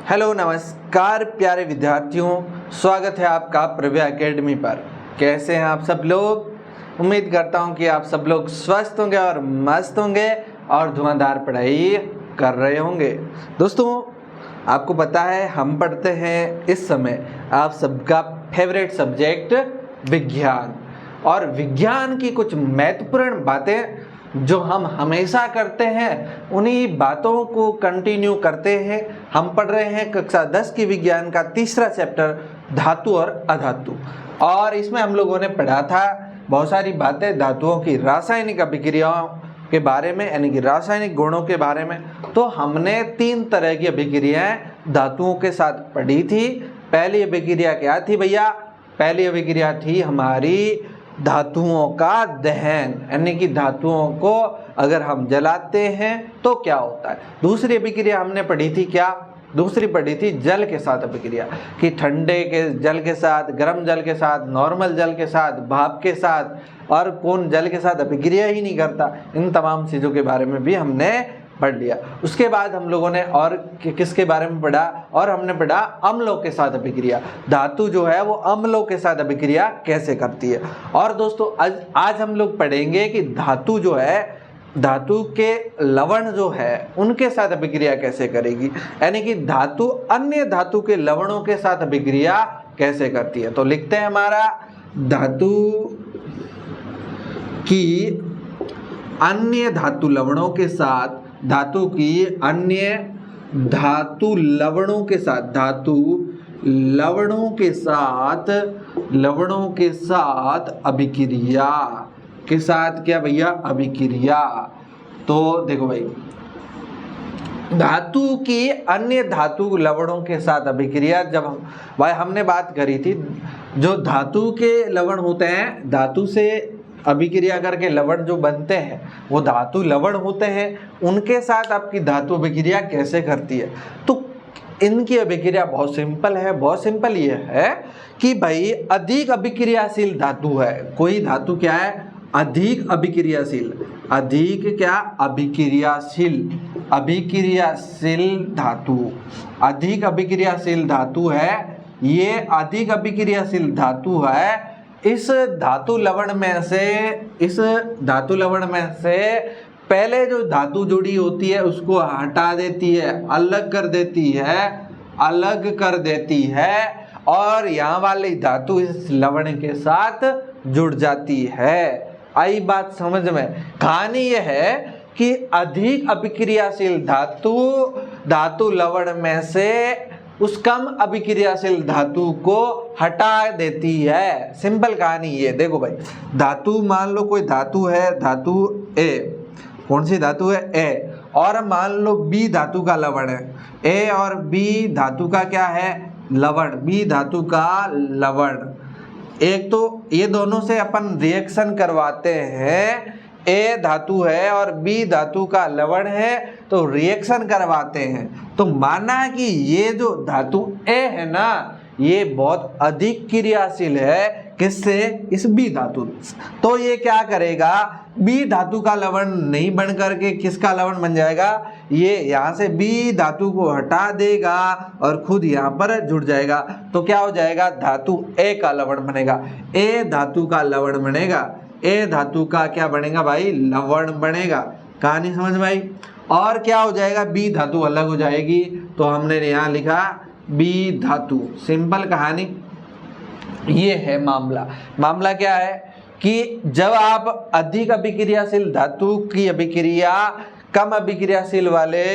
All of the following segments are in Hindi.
हेलो नमस्कार प्यारे विद्यार्थियों, स्वागत है आपका प्रव्या एकेडमी पर। कैसे हैं आप सब लोग। उम्मीद करता हूं कि आप सब लोग स्वस्थ होंगे और मस्त होंगे और धुआंधार पढ़ाई कर रहे होंगे। दोस्तों, आपको पता है हम पढ़ते हैं इस समय आप सबका फेवरेट सब्जेक्ट विज्ञान, और विज्ञान की कुछ महत्वपूर्ण बातें जो हम हमेशा करते हैं उन्हीं बातों को कंटिन्यू करते हैं। हम पढ़ रहे हैं कक्षा 10 की विज्ञान का तीसरा चैप्टर धातु और अधातु, और इसमें हम लोगों ने पढ़ा था बहुत सारी बातें धातुओं की रासायनिक अभिक्रियाओं के बारे में, यानी कि रासायनिक गुणों के बारे में। तो हमने 3 तरह की अभिक्रियाएं धातुओं के साथ पढ़ी थी। पहली अभिक्रिया क्या थी भैया? पहली अभिक्रिया थी हमारी धातुओं का दहन, यानी कि धातुओं को अगर हम जलाते हैं तो क्या होता है। दूसरी अभिक्रिया हमने पढ़ी थी क्या? दूसरी पढ़ी थी जल के साथ अभिक्रिया, कि ठंडे के जल के साथ, गर्म जल के साथ, नॉर्मल जल के साथ, भाप के साथ, और कौन जल के साथ अभिक्रिया ही नहीं करता। इन तमाम चीज़ों के बारे में भी हमने पढ़ लिया। उसके बाद हम लोगों ने और किसके बारे में पढ़ा? और हमने पढ़ा अम्लों के साथ अभिक्रिया। धातु जो है वो अम्लों के साथ अभिक्रिया कैसे करती है। और दोस्तों आज हम लोग पढ़ेंगे कि धातु जो है, धातु के लवण जो है उनके साथ अभिक्रिया कैसे करेगी, यानी कि धातु अन्य धातु के लवणों के साथ अभिक्रिया कैसे करती है। तो लिखते हैं हमारा धातु की अन्य धातु लवणों के साथ, धातु की अन्य धातु लवणों के साथ, धातु लवणों के साथ अभिक्रिया के साथ क्या भैया? अभिक्रिया। तो देखो भाई, धातु की अन्य धातु लवणों के साथ अभिक्रिया, जब भाई हमने बात करी थी जो धातु के लवण होते हैं, धातु से अभिक्रिया करके लवण जो बनते हैं वो धातु लवण होते हैं, उनके साथ आपकी धातु अभिक्रिया कैसे करती है। तो इनकी अभिक्रिया बहुत सिंपल है। बहुत सिंपल ये है कि भाई अधिक अभिक्रियाशील धातु है कोई धातु, क्या है? अधिक अभिक्रियाशील। अधिक क्या? अभिक्रियाशील धातु। अधिक अभिक्रियाशील धातु है ये, अधिक अभिक्रियाशील धातु है। इस धातु लवण में से पहले जो धातु जुड़ी होती है उसको हटा देती है, अलग कर देती है, और यहाँ वाली धातु इस लवण के साथ जुड़ जाती है। आई बात समझ में? कहानी यह है कि अधिक अभिक्रियाशील धातु लवण में से उस कम अभिक्रियाशील धातु को हटा देती है। सिंपल कहानी ये। देखो भाई, धातु मान लो कोई धातु है, धातु ए, कौन सी धातु है? ए। और मान लो बी धातु का लवण है। ए और बी धातु का क्या है? लवण। बी धातु का लवण। एक तो ये दोनों से अपन रिएक्शन करवाते हैं। ए धातु है और बी धातु का लवण है, तो रिएक्शन करवाते हैं। तो माना कि ये जो धातु ए है ना, ये बहुत अधिक क्रियाशील है। किससे? इस बी धातु। तो ये क्या करेगा? बी धातु का लवण नहीं बन करके किसका लवण बन जाएगा? ये यहाँ से बी धातु को हटा देगा और खुद यहाँ पर जुड़ जाएगा। तो क्या हो जाएगा? धातु ए का लवण बनेगा। ए धातु का लवण बनेगा। ए धातु का क्या बनेगा भाई? लवण बनेगा। कहानी समझ में आई? और क्या हो जाएगा? बी धातु अलग हो जाएगी। तो हमने यहाँ लिखा बी धातु। सिंपल कहानी ये है। मामला क्या है कि जब आप अधिक अभिक्रियाशील धातु की अभिक्रिया कम अभिक्रियाशील वाले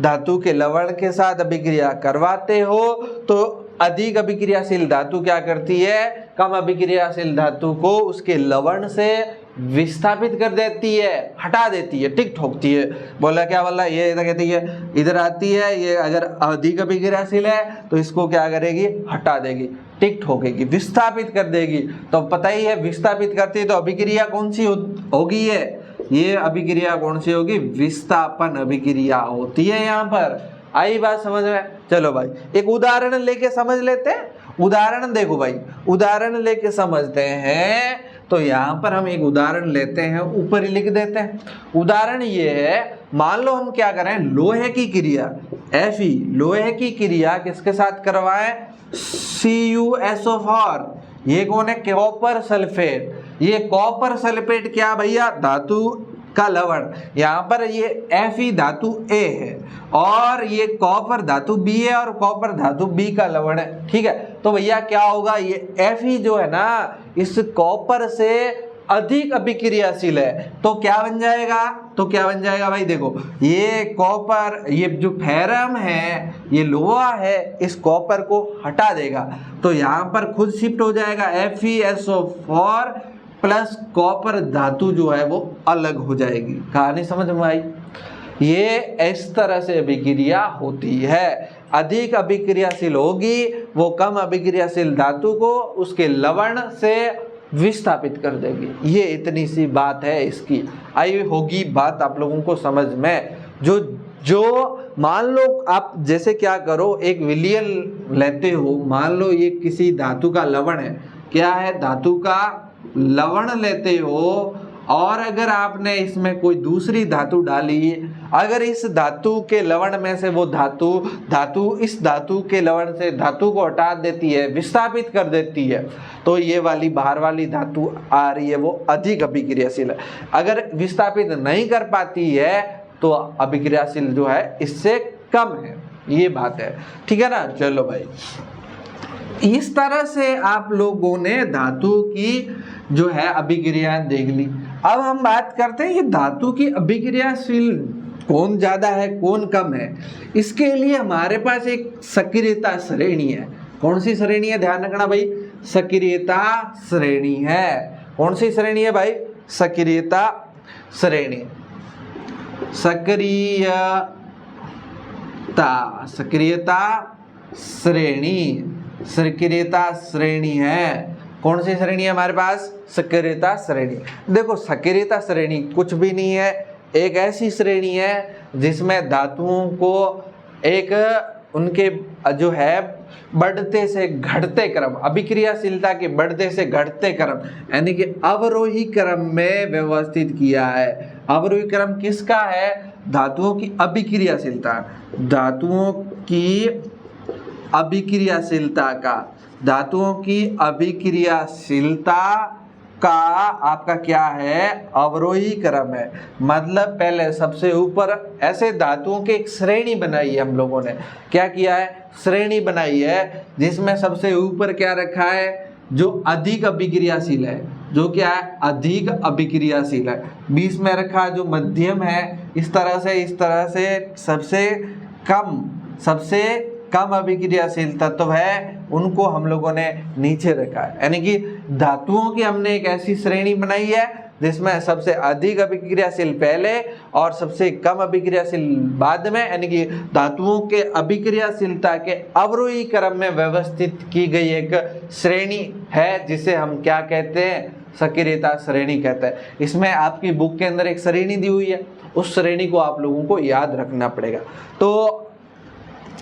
धातु के लवण के साथ अभिक्रिया करवाते हो, तो अधिक अभिक्रियाशील धातु क्या करती है? कम अभिक्रियाशील धातु को उसके लवण से विस्थापित कर देती है, हटा देती है, टिक ठोकती है। बोला क्या? बोला ये इधर कहती है, इधर आती है। ये अगर अधिक अभिक्रियाशील है तो इसको क्या करेगी? हटा देगी, टिक ठोकेगी, विस्थापित कर देगी। तो पता ही है विस्थापित करती है तो अभिक्रिया कौन सी होगी? ये अभिक्रिया कौन सी होगी? विस्थापन अभिक्रिया होती है। यहाँ पर आई बात समझ में? चलो भाई एक उदाहरण लेके समझ लेते हैं। उदाहरण देखो भाई, उदाहरण लेके समझते हैं। तो यहाँ पर हम एक उदाहरण लेते हैं, ऊपर ही लिख देते हैं। उदाहरण ये है, मान लो हम क्या करें, लोहे की क्रिया, Fe लोहे की क्रिया किसके साथ करवाएं, CuSO4, ये कौन है, कॉपर सल्फेट। ये कॉपर सल्फेट क्या भैया, धातु का लवण। यहाँ पर ये Fe धातु A है और ये कॉपर धातु B है और कॉपर धातु B का लवण है, ठीक है। तो भैया क्या होगा, ये Fe जो है ना इस कॉपर से अधिक अभिक्रियाशील है, तो क्या बन जाएगा, तो क्या बन जाएगा भाई, देखो ये कॉपर, ये जो फेरम है, ये लोहा है, इस कॉपर को हटा देगा तो यहाँ पर खुद शिफ्ट हो जाएगा FeSO4 प्लस कॉपर धातु जो है वो अलग हो जाएगी। कहानी समझ में आई। ये इस तरह से अभिक्रिया होती है। अधिक अभिक्रियाशील होगी वो कम अभिक्रियाशील धातु को उसके लवण से विस्थापित कर देगी। ये इतनी सी बात है इसकी। आई होगी बात आप लोगों को समझ में। जो मान लो आप जैसे क्या करो, एक विलयन लेते हो, मान लो ये किसी धातु का लवण है, क्या है, धातु का लवण लेते हो और अगर आपने इसमें कोई दूसरी धातु डाली, अगर इस धातु के लवण में से वो धातु इस धातु के लवण से धातु को हटा देती है, विस्थापित कर देती है, तो ये वाली बाहर वाली धातु आ रही है वो अधिक अभिक्रियाशील है। अगर विस्थापित नहीं कर पाती है तो अभिक्रियाशील जो है इससे कम है। ये बात है, ठीक है ना। चलो भाई, इस तरह से आप लोगों ने धातु की जो है अभिक्रियाएं देख ली। अब हम बात करते हैं ये धातु की अभिक्रियाशील कौन ज्यादा है कौन कम है। इसके लिए हमारे पास एक सक्रियता श्रेणी है। कौन सी श्रेणी है, ध्यान रखना भाई, सक्रियता श्रेणी है। कौन सी श्रेणी है भाई, सक्रियता श्रेणी। सक्रियता श्रेणी है। कौन सी श्रेणी है हमारे पास, सक्रियता श्रेणी। देखो सक्रियता श्रेणी कुछ भी नहीं है, एक ऐसी श्रेणी है जिसमें धातुओं को एक उनके जो है बढ़ते से घटते क्रम, अभिक्रियाशीलता के बढ़ते से घटते क्रम यानी कि अवरोही क्रम में व्यवस्थित किया है। अवरोही क्रम किसका है, धातुओं की अभिक्रियाशीलता, धातुओं की अभिक्रियाशीलता का, धातुओं की अभिक्रियाशीलता का आपका क्या है, अवरोही क्रम है। मतलब पहले सबसे ऊपर ऐसे धातुओं की एक श्रेणी बनाई है हम लोगों ने। क्या किया है, श्रेणी बनाई है जिसमें सबसे ऊपर क्या रखा है, जो अधिक अभिक्रियाशील है, जो क्या है, अधिक अभिक्रियाशील है। बीच में रखा जो मध्यम है, इस तरह से सबसे कम अभिक्रियाशील तत्व है उनको हम लोगों ने नीचे रखा है। यानी कि धातुओं की हमने एक ऐसी श्रेणी बनाई है जिसमें सबसे अधिक अभिक्रियाशील पहले और सबसे कम अभिक्रियाशील बाद में, यानी कि धातुओं के अभिक्रियाशीलता के अवरोही क्रम में व्यवस्थित की गई एक श्रेणी है जिसे हम क्या कहते हैं, सक्रियता श्रेणी कहते हैं। इसमें आपकी बुक के अंदर एक श्रेणी दी हुई है, उस श्रेणी को आप लोगों को याद रखना पड़ेगा। तो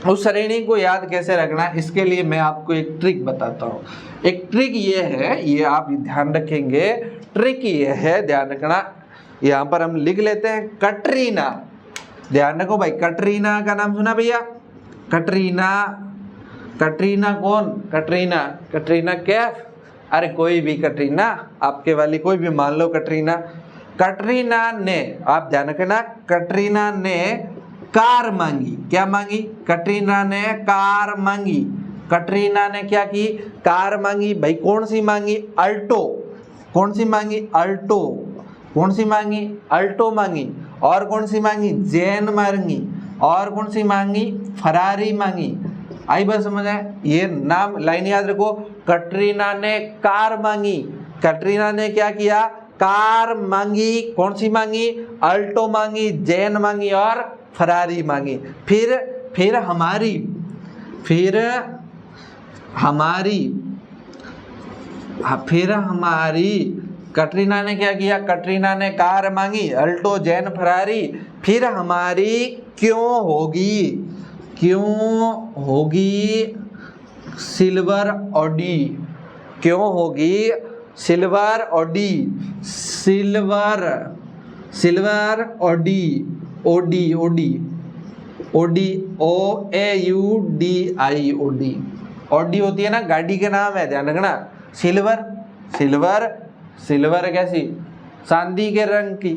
उस श्रेणी को याद कैसे रखना, इसके लिए मैं आपको एक ट्रिक बताता हूँ। एक ट्रिक ये है, ये आप ध्यान रखेंगे, ट्रिक ये है, ध्यान रखना। यहाँ पर हम लिख लेते हैं कटरीना। ध्यान रखो भाई, कटरीना का नाम सुना भैया, कटरीना कौन, कटरीना कैफ, अरे कोई भी कटरीना, आपके वाली कोई भी मान लो कटरीना ने, आप ध्यान रखना, कटरीना ने कार मांगी। क्या मांगी, कटरीना ने कार मांगी। कटरीना ने क्या की, कार मांगी। भाई कौन सी मांगी, अल्टो। कौन सी मांगी, अल्टो। कौन सी मांगी, अल्टो मांगी। और कौन सी मांगी, जैन मांगी। और कौन सी मांगी, फरारी मांगी। आई बात समझ आए, ये नाम लाइन याद रखो। कटरीना ने कार मांगी, कटरीना ने क्या किया, कार मांगी। कौन सी मांगी, अल्टो मांगी, जैन मांगी और फरारी मांगी। फिर हमारी कटरीना ने क्या किया, कटरीना ने कार मांगी, अल्टो, जैन, फरारी। फिर हमारी क्यों होगी सिल्वर ऑडी। क्यों होगी silver Audi, silver Audi, Audi Audi, OAUDI, Audi. Audi होती है ना गाड़ी के नाम है, ध्यान रखना। सिल्वर, सिल्वर, सिल्वर कैसी, चांदी के रंग की,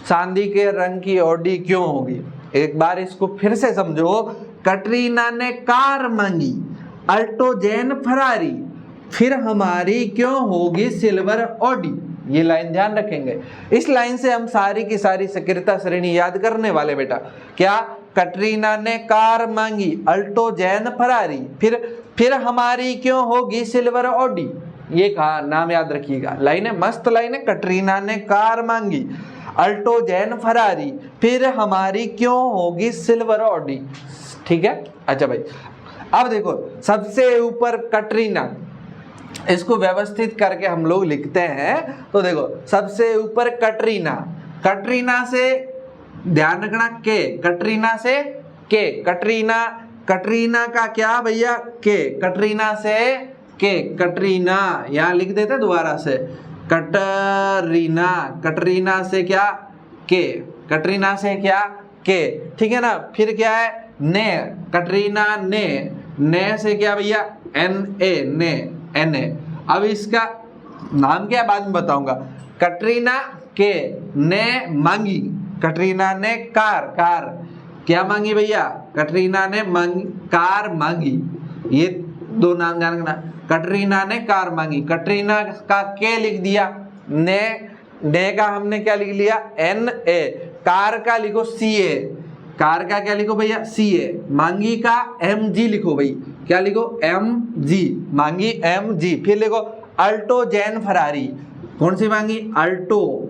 चांदी के रंग की ओडी क्यों होगी? एक बार इसको फिर से समझो। कटरीना ने कार मांगी, अल्टो जैन फरारी, फिर हमारी क्यों होगी सिल्वर ओडी। ये लाइन ध्यान रखेंगे। इस लाइन से हम सारी की सारी सक्रियता श्रेणी याद करने वाले बेटा। क्या? कटरीना ने कार मांगी, अल्टो जैन फरारी, फिर हमारी क्यों होगी सिल्वर ओडी। ये कहा, नाम याद रखिएगा। लाइन है, मस्त लाइन है। कटरीना ने कार मांगी, अल्टो जैन फरारी, फिर हमारी क्यों होगी सिल्वर ओडी। ठीक है, अच्छा भाई। अब देखो, सबसे ऊपर कटरीना, इसको व्यवस्थित करके हम लोग लिखते हैं। तो देखो, सबसे ऊपर कटरीना, कटरीना से ध्यान रखना के, कटरीना से के, कटरीना, कटरीना का क्या भैया के, कटरीना से के, कटरीना यहां लिख देते दोबारा से, कटरीना, कटरीना से क्या के, कटरीना से क्या के, ठीक है ना। फिर क्या है, ने, कटरीना ने से क्या भैया, NA, ने, NA। अब इसका नाम क्या बाद में बताऊंगा। कटरीना के ने मांगी, कटरीना ने कार क्या मांगी भैया, कटरीना ने कार मांगी। ये दो नाम ध्यान रखना। कटरीना ने कार मांगी, कटरीना का के लिख दिया, ने का हमने क्या लिख लिया, NA। कार का लिखो CA, कार का क्या लिखो भैया, CA। मांगी का MG लिखो भाई, क्या लिखो, MG, मांगी MG। फिर लिखो अल्टो जैन फरारी, कौन सी मांगी, Alto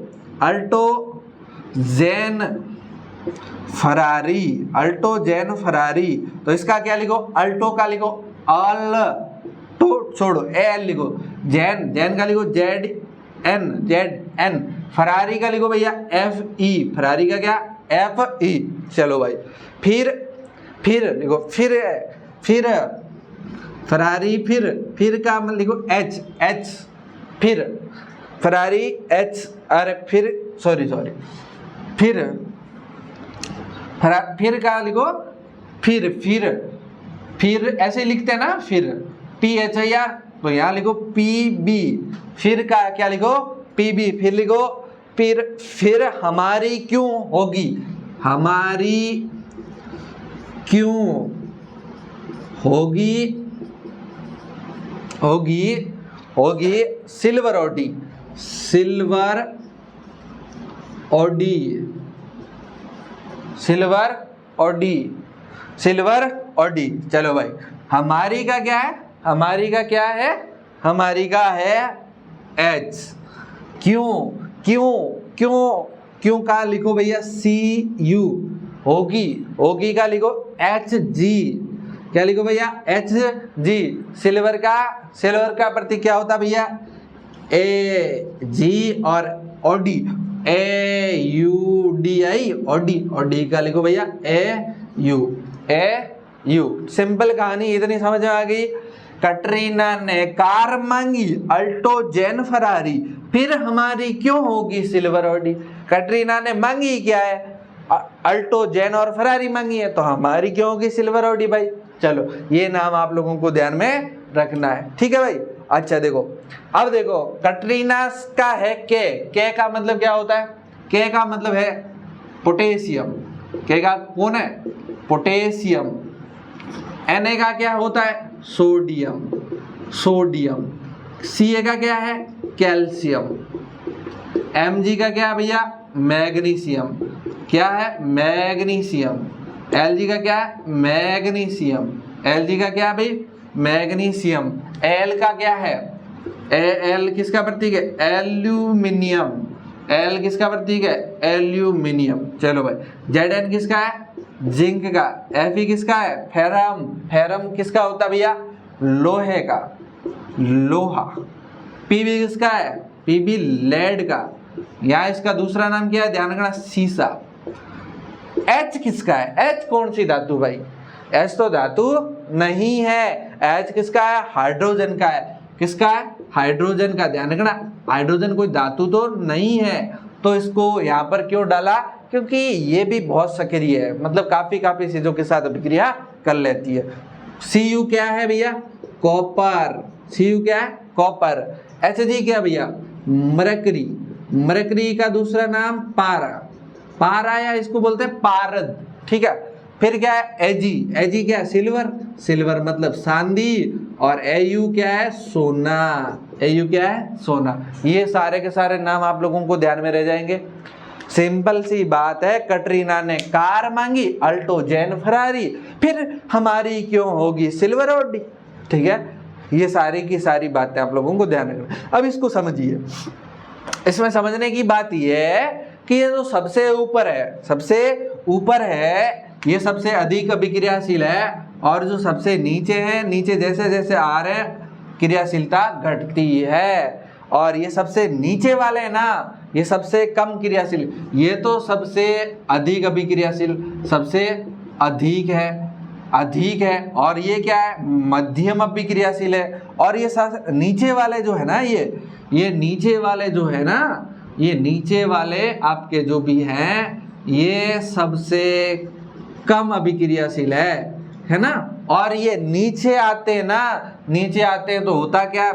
Jain Ferrari, Alto Jain Ferrari. तो इसका क्या लिखो, अल्टो का लिखो अल्टो, छोड़ो एल लिखो, जैन का लिखो ZN, फरारी का लिखो भैया FE, फरारी का क्या FE। चलो भाई, फिर लिखो, फिर फरारी, फिर का लिखो H, फिर फरारी H, अरे फिर सॉरी फिर का लिखो, फिर ऐसे लिखते हैं ना, फिर PHIR, तो यहाँ लिखो PB। फिर का क्या लिखो, PB। फिर लिखो, फिर हमारी क्यों होगी, हमारी क्यों होगी सिल्वर ओडी, सिल्वर ओडी। चलो भाई, हमारी का क्या है, हमारी का है H। क्यों का लिखो भैया CU, होगी का लिखो HG, क्या लिखो भैया HG। सिल्वर का प्रतीक क्या होता भैया, AG, और OD AUDI, OD का लिखो भैया AU। सिंपल कहानी इतनी समझ में आ गई। कटरीना ने कार मांगी, अल्टो जैन फरारी, फिर हमारी क्यों होगी सिल्वर ओडी। कटरीना ने मांगी क्या है, अल्टो जैन और फरारी मांगी है, तो हमारी क्यों होगी सिल्वर ओडी भाई। चलो, ये नाम आप लोगों को ध्यान में रखना है, ठीक है भाई। अच्छा देखो, अब देखो, कटरीना का है के का मतलब क्या होता है, के का मतलब है पोटेशियम, के का कौन है, पोटेशियम। Na का क्या होता है, सोडियम। Ca का क्या है, कैल्शियम। Mg का क्या है भैया, मैग्नीशियम, क्या है, मैग्नीशियम। Lg का क्या है, मैग्नीशियम। Lg का क्या है भाई, मैग्नीशियम। L का क्या है, L किसका प्रतीक है, एल्यूमिनियम। L किसका प्रतीक है, एल्यूमिनियम। चलो भाई, Zn किसका है, जिंक का। Fe किसका है, फेरम किसका होता है भैया, लोहे का, लोहा। Pb किसका है, Pb लेड का, यहाँ इसका दूसरा नाम क्या है, ध्यान रखना, सीसा। H किसका है, H कौन सी धातु भाई, H तो धातु नहीं है, H किसका है, हाइड्रोजन का है। किसका है, हाइड्रोजन का। ध्यान रखना, हाइड्रोजन कोई धातु तो नहीं है, तो इसको यहाँ पर क्यों डाला, क्योंकि ये भी बहुत सक्रिय है, मतलब काफी चीजों के साथ अभिक्रिया कर लेती है। Cu क्या है भैया? कॉपर। Cu क्या है? कॉपर। Hg क्या भैया? मरकरी। मरकरी का दूसरा नाम पारा। पारा या इसको बोलते हैं पारद, ठीक है। फिर क्या है? Ag। Ag क्या है? सिल्वर। सिल्वर मतलब चांदी। और Au क्या है? सोना। Au क्या है? सोना। ये सारे के सारे नाम आप लोगों को ध्यान में रह जाएंगे। सिंपल सी बात है, कटरीना ने कार मांगी, अल्टो जैन फरारी, फिर हमारी क्यों होगी सिल्वर ऑडी, ठीक है। ये सारी की सारी बातें आप लोगों को ध्यान रखना। अब इसको समझिए। इसमें समझने की बात ये है कि ये जो सबसे ऊपर है ये सबसे अधिक अभिक्रियाशील है, और जो सबसे नीचे है, नीचे जैसे जैसे आ रहे क्रियाशीलता घटती है। और ये सबसे नीचे वाले ना, ये सबसे कम क्रियाशील, ये तो सबसे अधिक अभिक्रियाशील, सबसे अधिक है। और ये क्या है? मध्यम अभिक्रियाशील है। और ये नीचे वाले जो है ना, ये नीचे वाले जो है ना, ये नीचे वाले आपके जो भी हैं, ये सबसे कम अभिक्रियाशील है ना। और ये नीचे आते हैं तो होता क्या?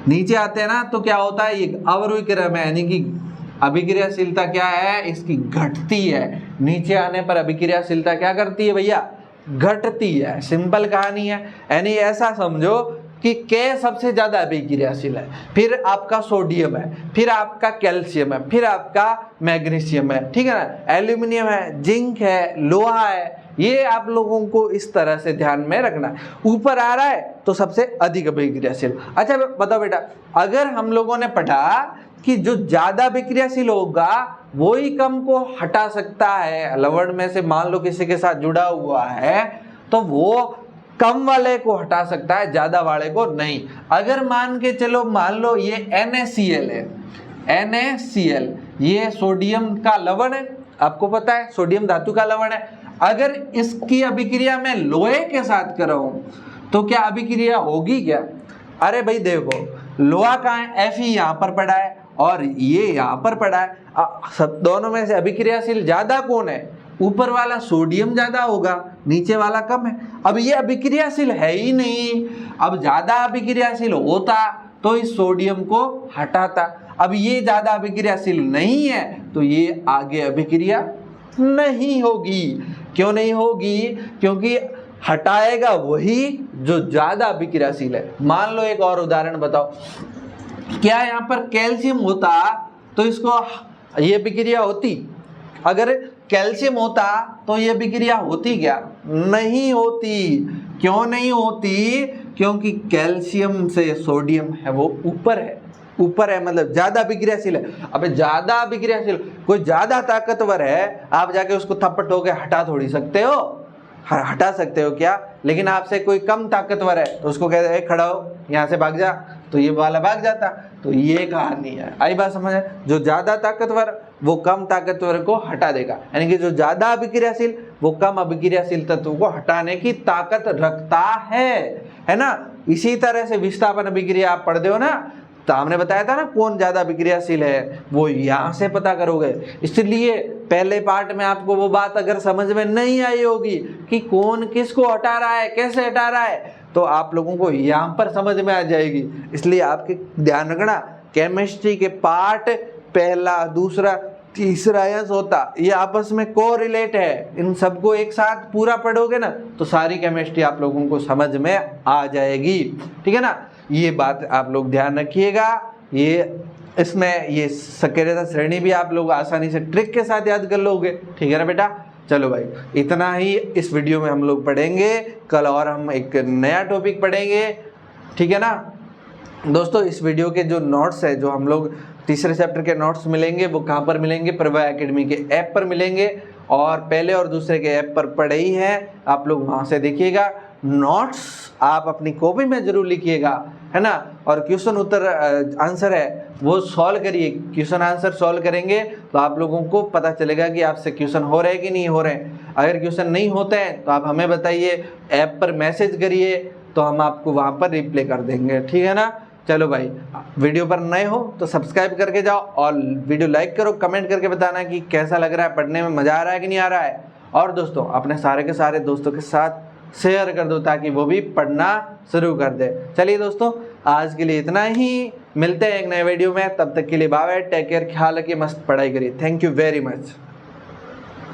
नीचे आते हैं ना तो क्या होता है? ये अवरोही क्रम है, यानी कि अभिक्रियाशीलता क्या है? इसकी घटती है। नीचे आने पर अभिक्रियाशीलता क्या करती है भैया? घटती है। सिंपल कहानी है। यानी ऐसा समझो कि K सबसे ज्यादा अभिक्रियाशील है, फिर आपका सोडियम है, फिर आपका कैल्शियम है, फिर आपका मैग्नीशियम है, ठीक है ना, एल्यूमिनियम है, जिंक है, लोहा है। ये आप लोगों को इस तरह से ध्यान में रखना है। ऊपर आ रहा है तो सबसे अधिक अभिक्रियाशील। अच्छा बताओ बेटा, अगर हम लोगों ने पढ़ा कि जो ज्यादा अभिक्रियाशील होगा वो ही कम को हटा सकता है, लवण में से मान लो किसी के साथ जुड़ा हुआ है तो वो कम वाले को हटा सकता है, ज्यादा वाले को नहीं। अगर मान लो ये NaCl है, NaCl ये सोडियम का लवण है, आपको पता है सोडियम धातु का लवण है। अगर इसकी अभिक्रिया में लोहे के साथ कराऊं तो क्या अभिक्रिया होगी क्या? अरे भाई देखो, लोहा कहाँ है? Fe यहाँ पर पड़ा है और ये यहाँ पर पड़ा है। सब दोनों में से अभिक्रियाशील ज्यादा कौन है? ऊपर वाला सोडियम ज्यादा होगा, नीचे वाला कम है। अब ये अभिक्रियाशील है ही नहीं। अब ज्यादा अभिक्रियाशील होता तो इस सोडियम को हटाता। अब ये ज्यादा अभिक्रियाशील नहीं है तो ये आगे अभिक्रिया नहीं होगी। क्यों नहीं होगी? क्योंकि हटाएगा वही जो ज्यादा अभिक्रियाशील है। मान लो एक और उदाहरण बताओ, क्या यहाँ पर कैल्शियम होता तो इसको ये अभिक्रिया होती? अगर कैल्शियम होता तो ये अभिक्रिया होती क्या? नहीं होती। क्यों नहीं होती? क्योंकि कैल्शियम से सोडियम है वो ऊपर है, मतलब ज्यादा अभिक्रियाशील है। अब ज्यादा अभिक्रियाशील कोई ज्यादा ताकतवर है, आप जाके उसको थप्पड़ ठोके हटा थोड़ी सकते हो? हटा सकते हो क्या? लेकिन आपसे कोई कम ताकतवर है तो उसको कहते हैं खड़ा हो, यहाँ से भाग जा, तो ये वाला भाग जाता। तो ये कहानी है। आई बात समझ? जो ज्यादा ताकतवर वो कम ताकतवर को हटा देगा, यानी कि जो ज्यादा अभिक्रियाशील वो कम अभिक्रियाशील तत्व को हटाने की ताकत रखता है ना। इसी तरह से विस्थापन अभिक्रिया आप पढ़ते हो ना, तो हमने बताया था ना कौन ज्यादा अभिक्रियाशील है, वो यहाँ से पता करोगे। इसलिए पहले पार्ट में आपको वो बात अगर समझ में नहीं आई होगी कि कौन किसको हटा रहा है, कैसे हटा रहा है, तो आप लोगों को यहाँ पर समझ में आ जाएगी। इसलिए आपके ध्यान रखना, केमिस्ट्री के पार्ट पहला, दूसरा, तीसरा यस होता, ये आपस में कोरिलेट है। इन सबको एक साथ पूरा पढ़ोगे ना तो सारी केमिस्ट्री आप लोगों को समझ में आ जाएगी, ठीक है ना। ये बात आप लोग ध्यान रखिएगा। ये इसमें ये सक्रियता श्रेणी भी आप लोग आसानी से ट्रिक के साथ याद कर लोगे, ठीक है ना बेटा। चलो भाई, इतना ही इस वीडियो में हम लोग पढ़ेंगे। कल और हम एक नया टॉपिक पढ़ेंगे, ठीक है ना दोस्तों। इस वीडियो के जो नोट्स है, जो हम लोग तीसरे चैप्टर के नोट्स मिलेंगे, वो कहाँ पर मिलेंगे? प्रभा एकेडमी के ऐप पर मिलेंगे। और पहले और दूसरे के ऐप पर पढ़े ही हैं, आप लोग वहाँ से देखिएगा। नोट्स आप अपनी कॉपी में जरूर लिखिएगा, है ना। और क्वेश्चन उत्तर आंसर है वो सॉल्व करिए। क्वेश्चन आंसर सॉल्व करेंगे तो आप लोगों को पता चलेगा कि आपसे क्वेश्चन हो रहे कि नहीं हो रहे। अगर क्वेश्चन नहीं होते हैं तो आप हमें बताइए, ऐप पर मैसेज करिए, तो हम आपको वहाँ पर रिप्लाई कर देंगे, ठीक है ना। चलो भाई, वीडियो पर नए हो तो सब्सक्राइब करके जाओ और वीडियो लाइक करो, कमेंट करके बताना कि कैसा लग रहा है, पढ़ने में मज़ा आ रहा है कि नहीं आ रहा है। और दोस्तों अपने सारे के सारे दोस्तों के साथ शेयर कर दो ताकि वो भी पढ़ना शुरू कर दे। चलिए दोस्तों, आज के लिए इतना ही, मिलते हैं एक नए वीडियो में, तब तक के लिए बाय बाय, टेक केयर, ख्याल रखिए, मस्त पढ़ाई करिए। Thank you very much.